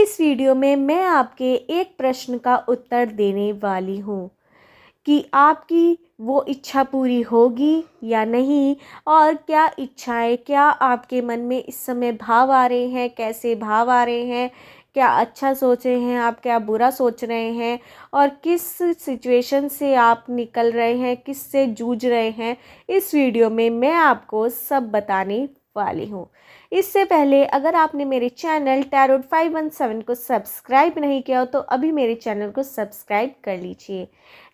इस वीडियो में मैं आपके एक प्रश्न का उत्तर देने वाली हूँ कि आपकी वो इच्छा पूरी होगी या नहीं, और क्या इच्छाएं, क्या आपके मन में इस समय भाव आ रहे हैं, कैसे भाव आ रहे हैं, क्या अच्छा सोच रहे हैं आप, क्या बुरा सोच रहे हैं, और किस सिचुएशन से आप निकल रहे हैं, किस से जूझ रहे हैं। इस वीडियो में मैं आपको सब बताने वाली हूँ। इससे पहले अगर आपने मेरे चैनल टैरोट 517 को सब्सक्राइब नहीं किया हो तो अभी मेरे चैनल को सब्सक्राइब कर लीजिए।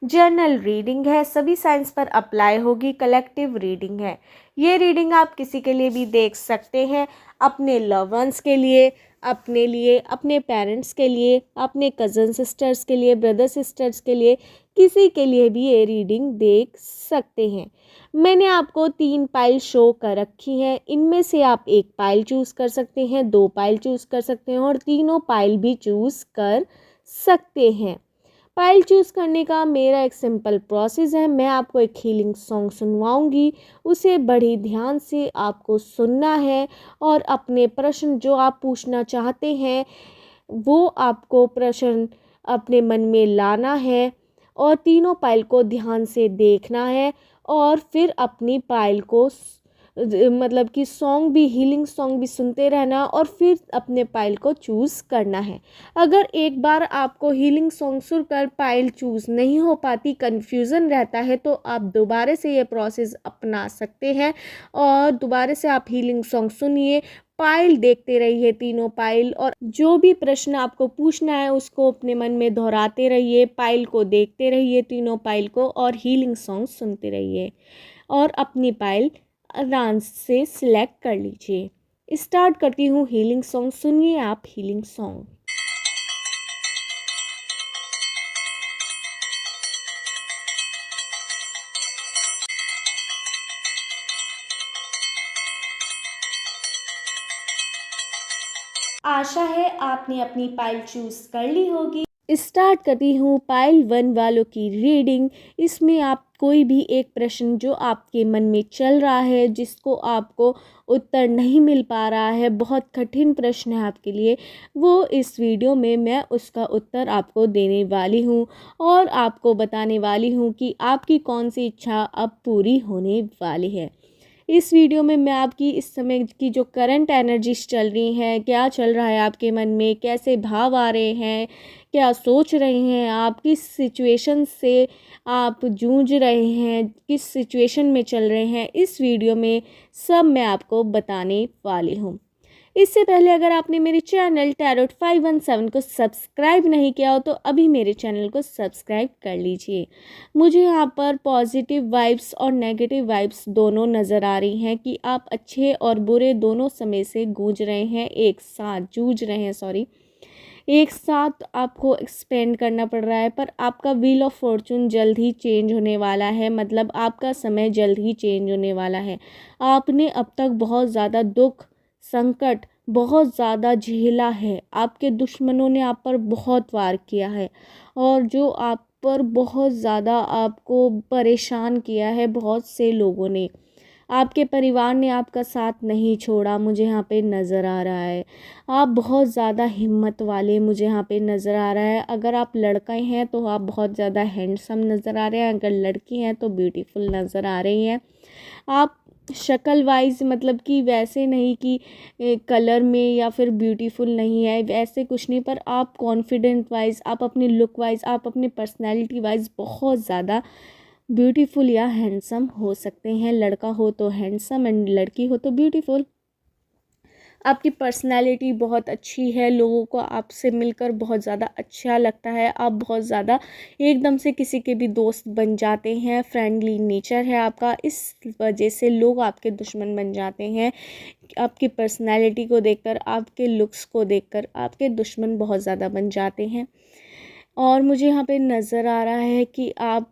जर्नल रीडिंग है, सभी साइंस पर अप्लाई होगी, कलेक्टिव रीडिंग है। ये रीडिंग आप किसी के लिए भी देख सकते हैं, अपने लव वंस के लिए, अपने लिए, अपने पेरेंट्स के लिए, अपने कज़न सिस्टर्स के लिए, ब्रदर सिस्टर्स के लिए, किसी के लिए भी ये रीडिंग देख सकते हैं। मैंने आपको 3 पाइल शो कर रखी हैं, इनमें से आप एक पाइल चूज़ कर सकते हैं, 2 पाइल चूज़ कर सकते हैं और तीनों पाइल भी चूज़ कर सकते हैं। पाइल चूज़ करने का मेरा एक सिंपल प्रोसेस है। मैं आपको एक हीलिंग सॉन्ग सुनवाऊंगी, उसे बड़ी ध्यान से आपको सुनना है और अपने प्रश्न जो आप पूछना चाहते हैं वो आपको प्रश्न अपने मन में लाना है और तीनों पाइल को ध्यान से देखना है और फिर अपनी पाइल को मतलब कि सॉन्ग भी, हीलिंग सॉन्ग भी सुनते रहना और फिर अपने पाइल को चूज़ करना है। अगर एक बार आपको हीलिंग सॉन्ग सुनकर पाइल चूज़ नहीं हो पाती, कन्फ्यूज़न रहता है, तो आप दोबारा से ये प्रोसेस अपना सकते हैं और दोबारा से आप हीलिंग सॉन्ग सुनिए, पाइल देखते रहिए, तीनों पाइल, और जो भी प्रश्न आपको पूछना है उसको अपने मन में दोहराते रहिए, पाइल को देखते रहिए, तीनों पाइल को, और हीलिंग सॉन्ग सुनते रहिए और अपनी पाइल आराम से सिलेक्ट कर लीजिए। स्टार्ट करती हूँ हीलिंग सॉन्ग, सुनिए आप हीलिंग सॉन्ग। आशा है आपने अपनी पाइल चूज कर ली होगी। स्टार्ट करती हूँ पाइल 1 वालों की रीडिंग। इसमें आप कोई भी एक प्रश्न जो आपके मन में चल रहा है, जिसको आपको उत्तर नहीं मिल पा रहा है, बहुत कठिन प्रश्न है आपके लिए, वो इस वीडियो में मैं उसका उत्तर आपको देने वाली हूँ और आपको बताने वाली हूँ कि आपकी कौन सी इच्छा अब पूरी होने वाली है। इस वीडियो में मैं आपकी इस समय की जो करंट एनर्जीज चल रही हैं, क्या चल रहा है आपके मन में, कैसे भाव आ रहे हैं, क्या सोच रहे हैं आप, किस सिचुएशन से आप जूझ रहे हैं, किस सिचुएशन में चल रहे हैं, इस वीडियो में सब मैं आपको बताने वाली हूँ। इससे पहले अगर आपने मेरे चैनल टैरोट 517 को सब्सक्राइब नहीं किया हो तो अभी मेरे चैनल को सब्सक्राइब कर लीजिए। मुझे यहाँ पर पॉजिटिव वाइब्स और नेगेटिव वाइब्स दोनों नज़र आ रही हैं कि आप अच्छे और बुरे दोनों समय से गूंज रहे हैं, एक साथ जूझ रहे हैं, सॉरी, एक साथ आपको एक्सपेंड करना पड़ रहा है, पर आपका व्हील ऑफ फॉर्चून जल्द ही चेंज होने वाला है, मतलब आपका समय जल्द ही चेंज होने वाला है। आपने अब तक बहुत ज़्यादा दुख, संकट बहुत ज़्यादा झेला है, आपके दुश्मनों ने आप पर बहुत वार किया है और जो आप पर बहुत ज़्यादा आपको परेशान किया है, बहुत से लोगों ने, आपके परिवार ने आपका साथ नहीं छोड़ा, मुझे यहाँ पे नज़र आ रहा है। आप बहुत ज़्यादा हिम्मत वाले मुझे यहाँ पे नज़र आ रहा है। अगर आप लड़के हैं तो आप बहुत ज़्यादा हैंडसम नज़र आ रहे हैं, अगर लड़की हैं तो ब्यूटीफुल नज़र आ रही हैं। आप शक्ल वाइज मतलब कि वैसे नहीं कि कलर में या फिर ब्यूटीफुल नहीं है, वैसे कुछ नहीं, पर आप कॉन्फिडेंट वाइज, आप अपने लुक वाइज, आप अपनी पर्सनैलिटी वाइज बहुत ज़्यादा ब्यूटीफुल या हैंडसम हो सकते हैं। लड़का हो तो हैंडसम एंड लड़की हो तो ब्यूटीफुल। आपकी पर्सनैलिटी बहुत अच्छी है, लोगों को आपसे मिलकर बहुत ज़्यादा अच्छा लगता है, आप बहुत ज़्यादा एकदम से किसी के भी दोस्त बन जाते हैं, फ्रेंडली नेचर है आपका, इस वजह से लोग आपके दुश्मन बन जाते हैं। आपकी पर्सनैलिटी को देखकर, आपके लुक्स को देखकर आपके दुश्मन बहुत ज़्यादा बन जाते हैं। और मुझे यहाँ पे नज़र आ रहा है कि आप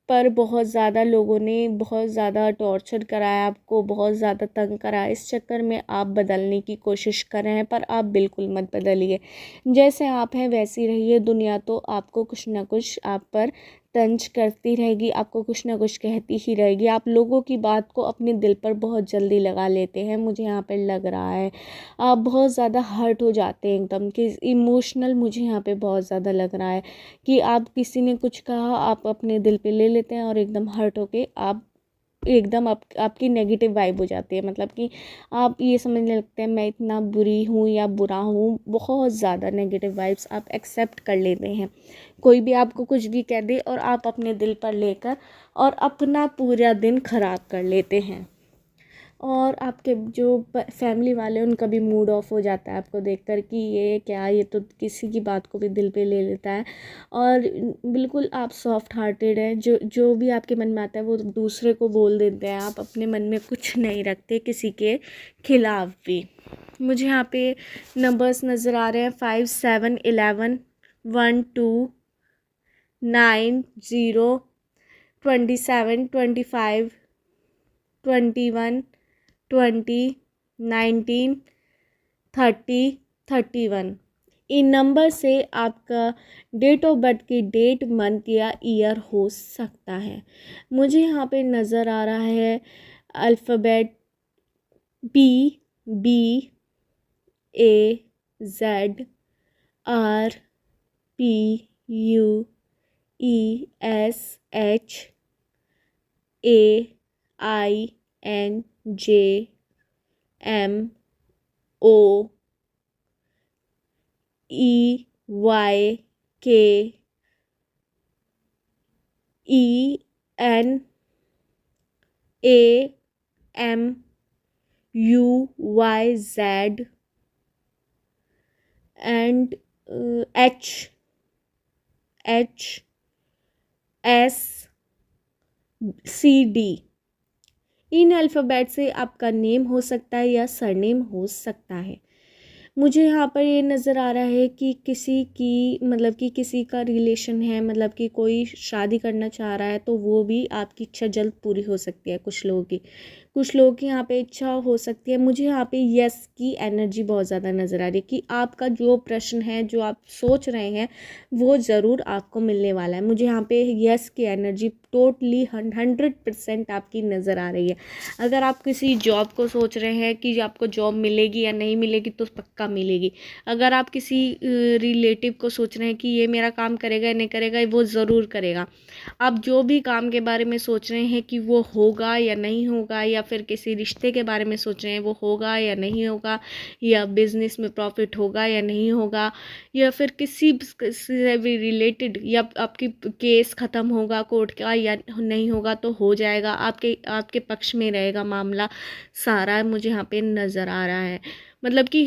पर बहुत ज़्यादा लोगों ने बहुत ज़्यादा टॉर्चर कराया, आपको बहुत ज़्यादा तंग करा, इस चक्कर में आप बदलने की कोशिश कर रहे हैं, पर आप बिल्कुल मत बदलिए, जैसे आप हैं वैसी रहिए। दुनिया तो आपको कुछ ना कुछ आप पर तंज करती रहेगी, आपको कुछ ना कुछ कहती ही रहेगी। आप लोगों की बात को अपने दिल पर बहुत जल्दी लगा लेते हैं, मुझे यहाँ पर लग रहा है। आप बहुत ज़्यादा हर्ट हो जाते हैं एकदम कि इमोशनल, मुझे यहाँ पे बहुत ज़्यादा लग रहा है कि आप किसी ने कुछ कहा, आप अपने दिल पे ले लेते हैं और एकदम हर्ट होके आप एकदम आपकी नेगेटिव वाइब हो जाती है। मतलब कि आप ये समझने लगते हैं मैं इतना बुरी हूँ या बुरा हूँ, बहुत ज़्यादा नेगेटिव वाइब्स आप एक्सेप्ट कर लेते हैं। कोई भी आपको कुछ भी कह दे और आप अपने दिल पर लेकर और अपना पूरा दिन ख़राब कर लेते हैं। और आपके जो फैमिली वाले हैं उनका भी मूड ऑफ हो जाता है आपको देखकर कि ये क्या, ये तो किसी की बात को भी दिल पे ले लेता है। और बिल्कुल आप सॉफ्ट हार्टेड हैं, जो जो भी आपके मन में आता है वो दूसरे को बोल देते हैं। आप अपने मन में कुछ नहीं रखते किसी के खिलाफ भी। मुझे यहाँ पे नंबर्स नज़र आ रहे हैं 5, 7, 11, 1, 2, 9, 0, 27, 25, 21, 20, 19, 30, 31। इन नंबर से आपका डेट ऑफ बर्थ की डेट, मंथ या ईयर हो सकता है। मुझे यहाँ पे नज़र आ रहा है alphabet B, B, A, Z, R, P, U, E, S, H, A, I, N, J, M, O, E, Y, K, E, N, A, M, U, Y, Z and H, S, C, D। In alphabet से आपका name हो सकता है या surname हो सकता है। मुझे यहाँ पर ये नज़र आ रहा है कि किसी की मतलब कि किसी का रिलेशन है, मतलब कि कोई शादी करना चाह रहा है, तो वो भी आपकी इच्छा जल्द पूरी हो सकती है। कुछ लोगों की यहाँ पे इच्छा हो सकती है। मुझे यहाँ पे यस की एनर्जी बहुत ज़्यादा नज़र आ रही है कि आपका जो प्रश्न है, जो आप सोच रहे हैं, वो ज़रूर आपको मिलने वाला है। मुझे यहाँ पे यस की एनर्जी टोटली 100% आपकी नज़र आ रही है। अगर आप किसी जॉब को सोच रहे हैं कि आपको जॉब मिलेगी या नहीं मिलेगी, तो पक्का मिलेगी। अगर आप किसी रिलेटिव को सोच रहे हैं कि ये मेरा काम करेगा या नहीं करेगा, वो ज़रूर करेगा। आप जो भी काम के बारे में सोच रहे हैं कि वो होगा या नहीं होगा, या फिर किसी रिश्ते के बारे में सोच रहे हैं वो होगा या नहीं होगा, या बिजनेस में प्रॉफिट होगा या नहीं होगा, या फिर किसी से भी रिलेटेड, या आपकी केस ख़त्म होगा कोर्ट का या नहीं होगा, तो हो जाएगा। आपके पक्ष में रहेगा मामला सारा, मुझे यहाँ पे नज़र आ रहा है। मतलब कि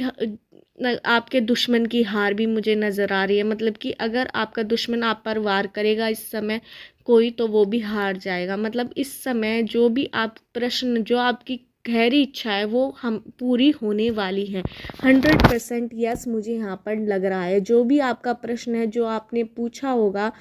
आपके दुश्मन की हार भी मुझे नज़र आ रही है। मतलब कि अगर आपका दुश्मन आप पर वार करेगा इस समय कोई, तो वो भी हार जाएगा। मतलब इस समय जो भी आप प्रश्न, जो आपकी गहरी इच्छा है, वो हम पूरी होने वाली है। 100% यस मुझे यहाँ पर लग रहा है। जो भी आपका प्रश्न है, जो आपने पूछा होगा,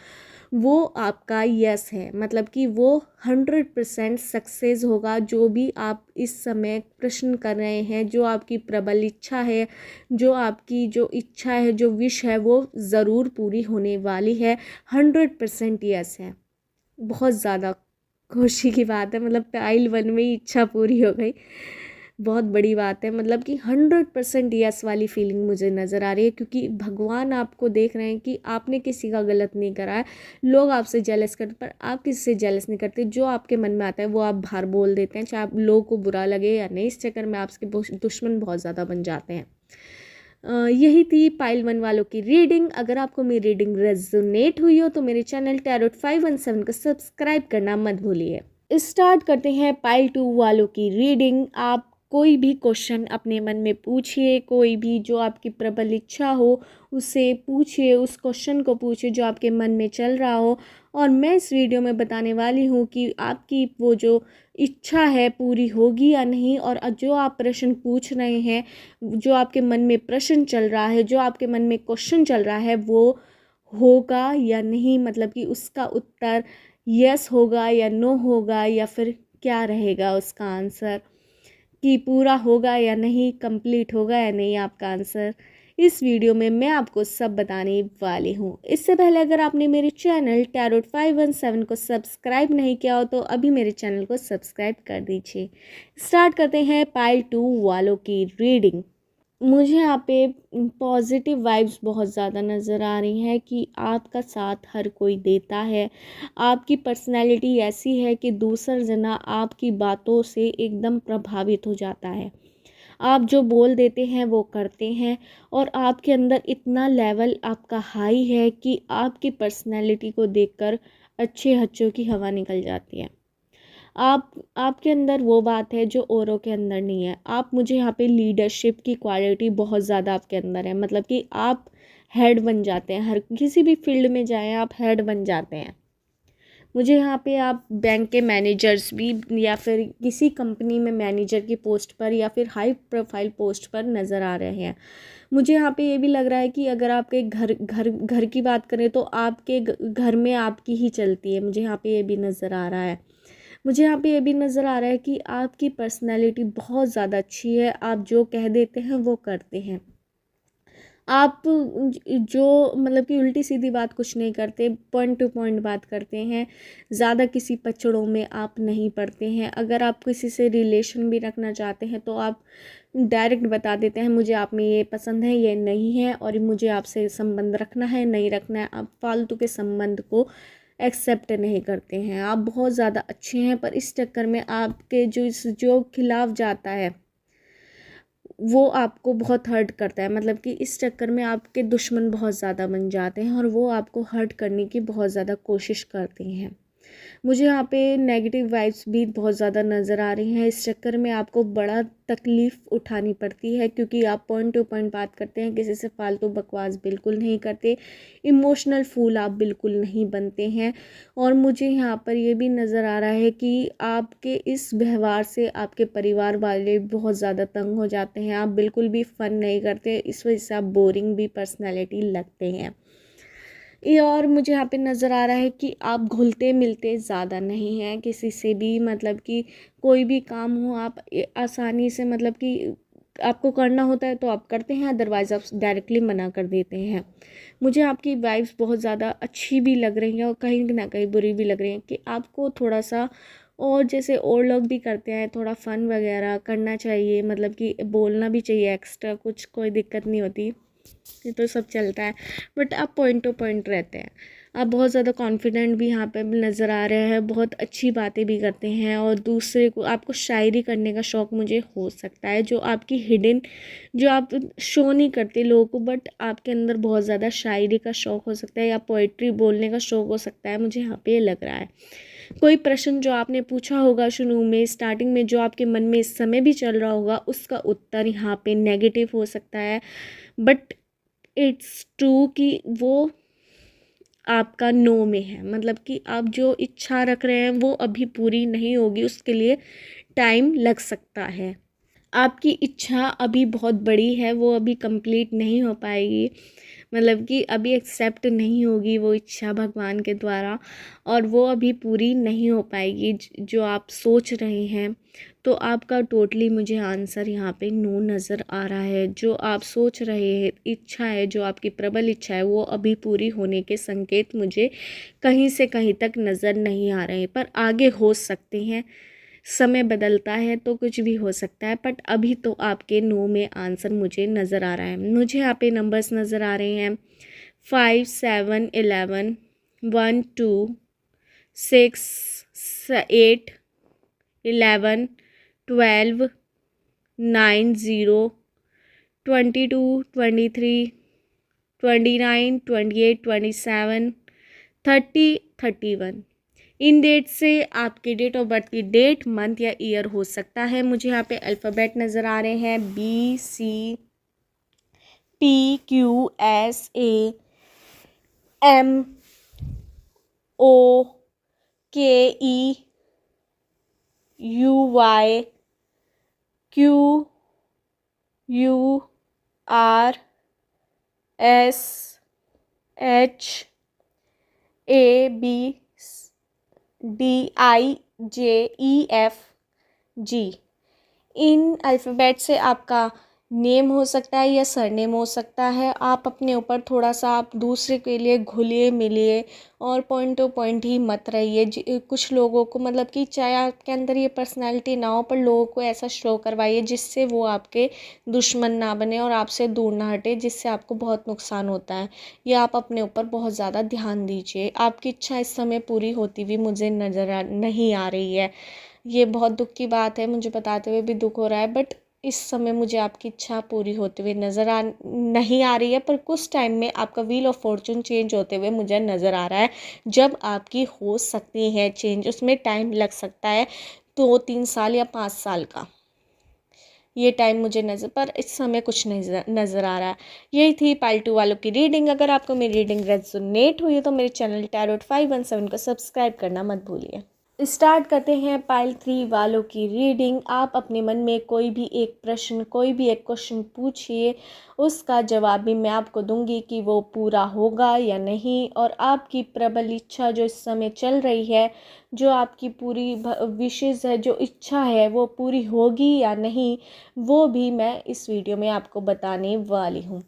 वो आपका यस है। मतलब कि वो 100% सक्सेस होगा। जो भी आप इस समय प्रश्न कर रहे हैं, जो आपकी प्रबल इच्छा है, जो आपकी जो इच्छा है, जो विश है, वो ज़रूर पूरी होने वाली है। 100% यस है। बहुत ज़्यादा खुशी की बात है। मतलब पाइल 1 में ही इच्छा पूरी हो गई, बहुत बड़ी बात है। मतलब कि 100% यस वाली फीलिंग मुझे नज़र आ रही है, क्योंकि भगवान आपको देख रहे हैं कि आपने किसी का गलत नहीं करा है। लोग आपसे जेलस करते, पर आप किसी से जेलस नहीं करते। जो आपके मन में आता है वो आप बाहर बोल देते हैं, चाहे आप लोगों को बुरा लगे या नहीं। इस चक्कर में आपके दुश्मन बहुत ज़्यादा बन जाते हैं। यही थी पाइल 1 वालों की रीडिंग। अगर आपको मेरी रीडिंग रेजोनेट हुई हो तो मेरे चैनल टैरोट 517 को सब्सक्राइब करना मत भूलिए। स्टार्ट करते हैं पाइल 2 वालों की रीडिंग। आप कोई भी क्वेश्चन अपने मन में पूछिए, कोई भी जो आपकी प्रबल इच्छा हो उसे पूछिए, उस क्वेश्चन को पूछिए जो आपके मन में चल रहा हो। और मैं इस वीडियो में बताने वाली हूँ कि आपकी वो जो इच्छा है पूरी होगी या नहीं, और जो आप प्रश्न पूछ रहे हैं, जो आपके मन में प्रश्न चल रहा है, जो आपके मन में क्वेश्चन चल रहा है, वो होगा या नहीं। मतलब कि उसका उत्तर यस होगा या नो होगा, या फिर क्या रहेगा उसका आंसर, कि पूरा होगा या नहीं, कंप्लीट होगा या नहीं आपका आंसर। इस वीडियो में मैं आपको सब बताने वाली हूँ। इससे पहले अगर आपने मेरे चैनल टैरोट 517 को सब्सक्राइब नहीं किया हो तो अभी मेरे चैनल को सब्सक्राइब कर दीजिए। स्टार्ट करते हैं पाइल 2 वालों की रीडिंग। मुझे यहाँ पे पॉजिटिव वाइब्स बहुत ज़्यादा नज़र आ रही हैं कि आपका साथ हर कोई देता है। आपकी पर्सनैलिटी ऐसी है कि दूसरा जना आपकी बातों से एकदम प्रभावित हो जाता है। आप जो बोल देते हैं वो करते हैं और आपके अंदर इतना लेवल आपका हाई है कि आपकी पर्सनैलिटी को देखकर अच्छे हच्चों की हवा निकल जाती है। आपके अंदर वो बात है जो औरों के अंदर नहीं है। आप मुझे यहाँ पे लीडरशिप की क्वालिटी बहुत ज़्यादा आपके अंदर है, मतलब कि आप हेड बन जाते हैं। हर किसी भी फील्ड में जाएं आप हेड बन जाते हैं। मुझे यहाँ पे आप बैंक के मैनेजर्स भी या फिर किसी कंपनी में मैनेजर की पोस्ट पर या फिर हाई प्रोफाइल पोस्ट पर नज़र आ रहे हैं। मुझे यहाँ पे ये भी लग रहा है कि अगर आपके घर की बात करें तो आपके घर में आपकी ही चलती है। मुझे यहाँ पे ये भी नज़र आ रहा है। मुझे यहाँ पे ये भी नज़र आ रहा है कि आपकी पर्सनैलिटी बहुत ज़्यादा अच्छी है। आप जो कह देते हैं वो करते हैं। आप जो मतलब कि उल्टी सीधी बात कुछ नहीं करते, पॉइंट टू पॉइंट बात करते हैं। ज़्यादा किसी पचड़ों में आप नहीं पड़ते हैं। अगर आप किसी से रिलेशन भी रखना चाहते हैं तो आप डायरेक्ट बता देते हैं मुझे आप में ये पसंद है, ये नहीं है और मुझे आपसे संबंध रखना है, नहीं रखना है। आप फालतू के संबंध को एक्सेप्ट नहीं करते हैं। आप बहुत ज़्यादा अच्छे हैं, पर इस चक्कर में आपके जो खिलाफ जाता है वो आपको बहुत हर्ट करता है। मतलब कि इस चक्कर में आपके दुश्मन बहुत ज़्यादा बन जाते हैं और वो आपको हर्ट करने की बहुत ज़्यादा कोशिश करते हैं। मुझे यहाँ पे नेगेटिव वाइब्स भी बहुत ज़्यादा नज़र आ रही हैं। इस चक्कर में आपको बड़ा तकलीफ़ उठानी पड़ती है क्योंकि आप पॉइंट टू पॉइंट बात करते हैं, किसी से फालतू बकवास बिल्कुल नहीं करते, इमोशनल फूल आप बिल्कुल नहीं बनते हैं। और मुझे यहाँ पर ये भी नज़र आ रहा है कि आपके इस व्यवहार से आपके परिवार वाले बहुत ज़्यादा तंग हो जाते हैं। आप बिल्कुल भी फ़न नहीं करते, इस वजह से आप बोरिंग भी पर्सनैलिटी लगते हैं। ये और मुझे यहाँ पे नज़र आ रहा है कि आप घुलते मिलते ज़्यादा नहीं हैं किसी से भी। मतलब कि कोई भी काम हो आप आसानी से, मतलब कि आपको करना होता है तो आप करते हैं, अदरवाइज़ आप डायरेक्टली मना कर देते हैं। मुझे आपकी वाइब्स बहुत ज़्यादा अच्छी भी लग रही हैं और कहीं ना कहीं बुरी भी लग रही हैं कि आपको थोड़ा सा और जैसे और लोग भी करते हैं थोड़ा फ़न वगैरह करना चाहिए। मतलब कि बोलना भी चाहिए एक्स्ट्रा, कुछ कोई दिक्कत नहीं होती, ये तो सब चलता है। बट आप पॉइंट टू पॉइंट रहते हैं। आप बहुत ज़्यादा कॉन्फिडेंट भी यहाँ पे नज़र आ रहे हैं, बहुत अच्छी बातें भी करते हैं और दूसरे को आपको शायरी करने का शौक़ मुझे हो सकता है, जो आपकी हिडन, जो आप शो नहीं करते लोगों को, बट आपके अंदर बहुत ज़्यादा शायरी का शौक़ हो सकता है या पोइट्री बोलने का शौक़ हो सकता है। मुझे यहाँ पे ये लग रहा है कोई प्रश्न जो आपने पूछा होगा शुरू में स्टार्टिंग में, जो आपके मन में इस समय भी चल रहा होगा, उसका उत्तर यहाँ पे नेगेटिव हो सकता है। बट इट्स ट्रू कि वो आपका नो में है। मतलब कि आप जो इच्छा रख रहे हैं वो अभी पूरी नहीं होगी, उसके लिए टाइम लग सकता है। आपकी इच्छा अभी बहुत बड़ी है, वो अभी कंप्लीट नहीं हो पाएगी। मतलब कि अभी एक्सेप्ट नहीं होगी वो इच्छा भगवान के द्वारा और वो अभी पूरी नहीं हो पाएगी जो आप सोच रहे हैं। तो आपका टोटली मुझे आंसर यहाँ पे नो नज़र आ रहा है। जो आप सोच रहे हैं इच्छा है, जो आपकी प्रबल इच्छा है, वो अभी पूरी होने के संकेत मुझे कहीं से कहीं तक नज़र नहीं आ रहे हैं, पर आगे हो सकते हैं। समय बदलता है तो कुछ भी हो सकता है, बट अभी तो आपके नो में आंसर मुझे नज़र आ रहा है। मुझे यहाँ पे नंबर्स नज़र आ रहे हैं 5, 7, 11, 1, 2, 6, 8, 11, 12, 9, 0, 22, 23, 29, 28, 27, 30, 31। इन डेट से आपके डेट ऑफ बर्थ की डेट, मंथ या ईयर हो सकता है। मुझे यहाँ पे अल्फ़ाबेट नज़र आ रहे हैं BCPQSAM QURSHABDIJEFG। इन अल्फ़ाबेट से आपका नेम हो सकता है या सरनेम हो सकता है। आप अपने ऊपर थोड़ा सा आप दूसरे के लिए घुलिए मिलिए और पॉइंट टू पॉइंट ही मत रहिए। कुछ लोगों को मतलब कि चाहे आपके अंदर ये पर्सनैलिटी ना हो, पर लोगों को ऐसा शो करवाइए जिससे वो आपके दुश्मन ना बने और आपसे दूर ना हटे, जिससे आपको बहुत नुकसान होता है। या आप अपने ऊपर बहुत ज़्यादा ध्यान दीजिए। आपकी इच्छा इस समय पूरी होती हुई मुझे नहीं आ रही है। ये बहुत दुख की बात है, मुझे बताते हुए भी दुख हो रहा है, बट इस समय मुझे आपकी इच्छा पूरी होते हुए नहीं आ रही है। पर कुछ टाइम में आपका व्हील ऑफ फॉर्चून चेंज होते हुए मुझे नज़र आ रहा है। जब आपकी हो सकती है चेंज, उसमें टाइम लग सकता है 2-3 साल या 5 साल का, ये टाइम मुझे पर इस समय कुछ नज़र आ रहा है। यही थी पाइल 2 वालों की रीडिंग। अगर आपको मेरी रीडिंग रेजोनेट हुई है तो मेरे चैनल टैरोट 517 को सब्सक्राइब करना मत भूलिए। स्टार्ट करते हैं पाइल 3 वालों की रीडिंग। आप अपने मन में कोई भी एक प्रश्न, कोई भी एक क्वेश्चन पूछिए, उसका जवाब भी मैं आपको दूंगी कि वो पूरा होगा या नहीं। और आपकी प्रबल इच्छा जो इस समय चल रही है, जो आपकी पूरी विशेष है, जो इच्छा है, वो पूरी होगी या नहीं, वो भी मैं इस वीडियो में आपको बताने वाली हूँ।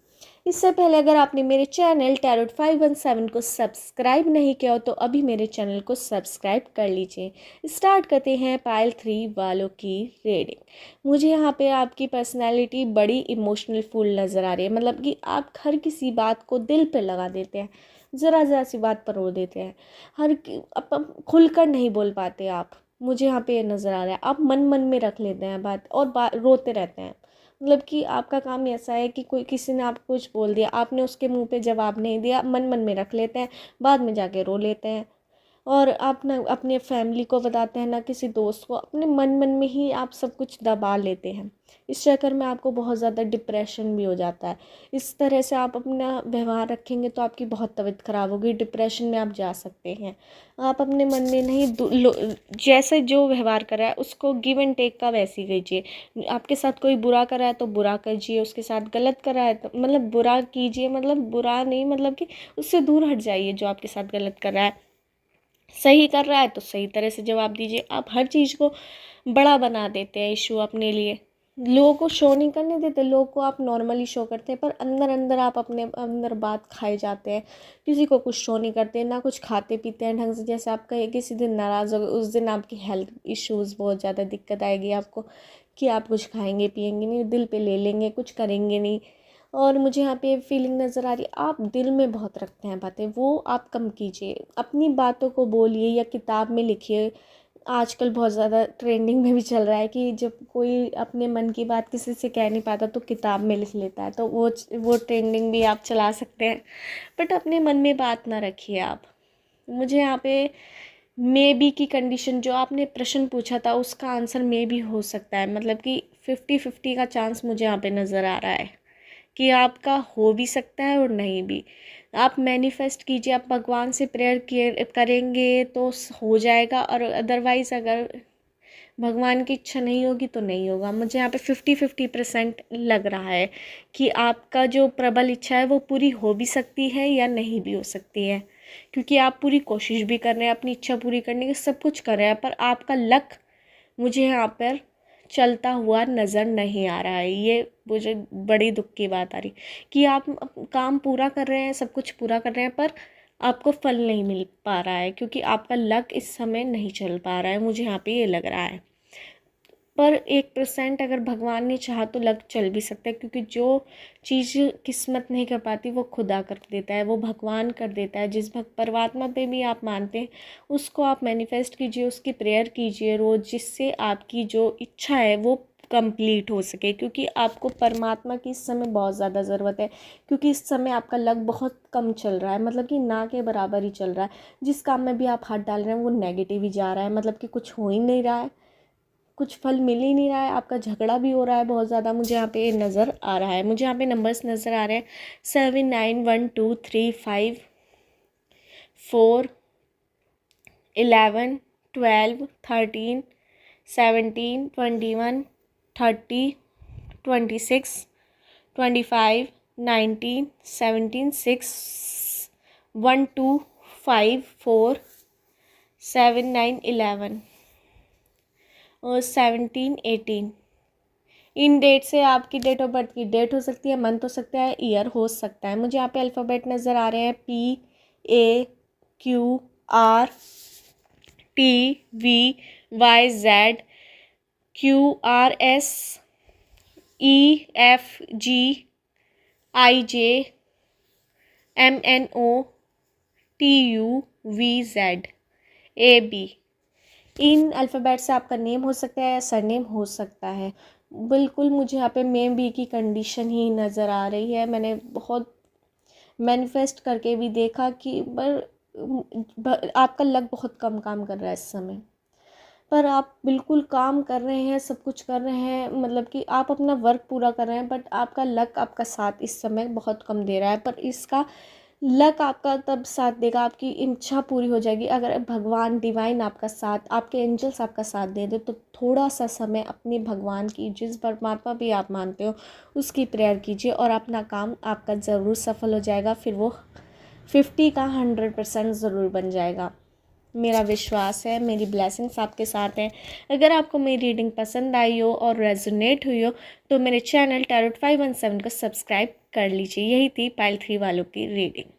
इससे पहले अगर आपने मेरे चैनल टैरोट 517 को सब्सक्राइब नहीं किया हो तो अभी मेरे चैनल को सब्सक्राइब कर लीजिए। स्टार्ट करते हैं पाइल 3 वालों की रीडिंग। मुझे यहाँ पे आपकी पर्सनालिटी बड़ी इमोशनल फुल नज़र आ रही है। मतलब कि आप हर किसी बात को दिल पे लगा देते हैं, ज़रा ज़रा सी बात पर रो देते हैं, अब खुलकर नहीं बोल पाते आप। मुझे यहाँ पे ये नज़र आ रहा है आप मन मन में रख लेते हैं बात और रोते रहते हैं। मतलब कि आपका काम ऐसा है कि कोई किसी ने आपको कुछ बोल दिया, आपने उसके मुंह पे जवाब नहीं दिया, मन मन में रख लेते हैं, बाद में जाके रो लेते हैं। और आप ना अपने फैमिली को बताते हैं ना किसी दोस्त को, अपने मन मन में ही आप सब कुछ दबा लेते हैं। इस चक्कर में आपको बहुत ज़्यादा डिप्रेशन भी हो जाता है। इस तरह से आप अपना व्यवहार रखेंगे तो आपकी बहुत तबीयत ख़राब होगी, डिप्रेशन में आप जा सकते हैं। आप अपने मन में नहीं जैसे जो व्यवहार कर रहा है उसको गिव एंड टेक का वैसे ही कीजिए। आपके साथ कोई बुरा कर रहा है तो बुरा कीजिए, उसके साथ गलत कर रहा है तो मतलब बुरा कीजिए, मतलब बुरा नहीं, मतलब कि उससे दूर हट जाइए। जो आपके साथ गलत कर रहा है, सही कर रहा है तो सही तरह से जवाब दीजिए। आप हर चीज़ को बड़ा बना देते हैं इशू अपने लिए, लोगों को शो नहीं करने देते। लोगों को आप नॉर्मली शो करते हैं पर अंदर अंदर आप अपने अंदर बात खाए जाते हैं। किसी को कुछ शो नहीं करते, ना कुछ खाते पीते हैं ढंग से। जैसे आप कहीं किसी दिन नाराज़ हो गए, उस दिन आपकी हेल्थ इश्यूज़ बहुत ज़्यादा दिक्कत आएगी आपको कि आप कुछ खाएंगे पिएंगे नहीं, दिल पे ले लेंगे, कुछ करेंगे नहीं। और मुझे यहाँ पे फीलिंग नज़र आ रही है आप दिल में बहुत रखते हैं बातें, वो आप कम कीजिए। अपनी बातों को बोलिए या किताब में लिखिए। आजकल बहुत ज़्यादा ट्रेंडिंग में भी चल रहा है कि जब कोई अपने मन की बात किसी से कह नहीं पाता तो किताब में लिख लेता है, तो वो ट्रेंडिंग भी आप चला सकते हैं। बट अपने मन में बात ना रखिए आप। मुझे यहाँ पे मे बी की कंडीशन, जो आपने प्रश्न पूछा था उसका आंसर मे बी हो सकता है। मतलब कि 50-50 का चांस मुझे यहाँ पे नज़र आ रहा है कि आपका हो भी सकता है और नहीं भी। आप मैनिफेस्ट कीजिए, आप भगवान से प्रेयर करेंगे तो हो जाएगा, और अदरवाइज़ अगर भगवान की इच्छा नहीं होगी तो नहीं होगा। मुझे यहाँ पे 50-50% लग रहा है कि आपका जो प्रबल इच्छा है वो पूरी हो भी सकती है या नहीं भी हो सकती है, क्योंकि आप पूरी कोशिश भी कर रहे हैं अपनी इच्छा पूरी करने की, सब कुछ कर रहे हैं, पर आपका लक मुझे यहाँ पर चलता हुआ नज़र नहीं आ रहा है। ये मुझे बड़ी दुख की बात आ रही कि आप काम पूरा कर रहे हैं, सब कुछ पूरा कर रहे हैं, पर आपको फल नहीं मिल पा रहा है, क्योंकि आपका लक इस समय नहीं चल पा रहा है। मुझे यहाँ पे ये लग रहा है। पर 1% अगर भगवान ने चाहा तो लक चल भी सकता है, क्योंकि जो चीज़ किस्मत नहीं कर पाती वो खुदा कर देता है, वो भगवान कर देता है। जिस परमात्मा पे भी आप मानते हैं उसको आप मैनिफेस्ट कीजिए, उसकी प्रेयर कीजिए रोज़, जिससे आपकी जो इच्छा है वो कंप्लीट हो सके। क्योंकि आपको परमात्मा की इस समय बहुत ज़्यादा ज़रूरत है, क्योंकि इस समय आपका लक बहुत कम चल रहा है, मतलब कि ना के बराबर ही चल रहा है। जिस काम में भी आप हाथ डाल रहे हैं वो नेगेटिव ही जा रहा है, मतलब कि कुछ हो ही नहीं रहा है, कुछ फल मिल ही नहीं रहा है। आपका झगड़ा भी हो रहा है बहुत ज़्यादा, मुझे यहाँ पे नज़र आ रहा है। मुझे यहाँ पे नंबर्स नज़र आ रहे हैं 7 9 1 2 3 5 4 11 12 13 17 21 30 26 25 19 17 6 1 2 5 4 7 9 11 और 17 18 इन डेट से आपकी डेट ऑफ बर्थ की डेट हो सकती है, मंथ हो सकता है, ईयर हो सकता है। मुझे यहाँ पे अल्फ़ाबेट नज़र आ रहे हैं PAQRSTUVYZAMNOTUVZ। इन अल्फ़ाबेट से आपका नेम हो सकता है या सरनेम हो सकता है। बिल्कुल मुझे यहाँ पे मे बी की कंडीशन ही नज़र आ रही है। मैंने बहुत मैनिफेस्ट करके भी देखा कि आपका लक बहुत कम काम कर रहा है इस समय, पर आप बिल्कुल काम कर रहे हैं, सब कुछ कर रहे हैं, मतलब कि आप अपना वर्क पूरा कर रहे हैं, बट आपका लक आपका साथ इस समय बहुत कम दे रहा है। पर इसका लक आपका तब साथ देगा, आपकी इच्छा पूरी हो जाएगी अगर भगवान डिवाइन आपका साथ, आपके एंजल्स आपका साथ दे दे। तो थोड़ा सा समय अपने भगवान की, जिस परमात्मा भी आप मानते हो, उसकी प्रेयर कीजिए और अपना काम आपका ज़रूर सफल हो जाएगा। फिर वो 50 का 100% ज़रूर बन जाएगा। मेरा विश्वास है, मेरी ब्लेसिंग्स आपके साथ हैं। अगर आपको मेरी रीडिंग पसंद आई हो और रेजोनेट हुई हो तो मेरे चैनल टैरोट 517 को सब्सक्राइब कर लीजिए। यही थी पाइल 3 वालों की रीडिंग।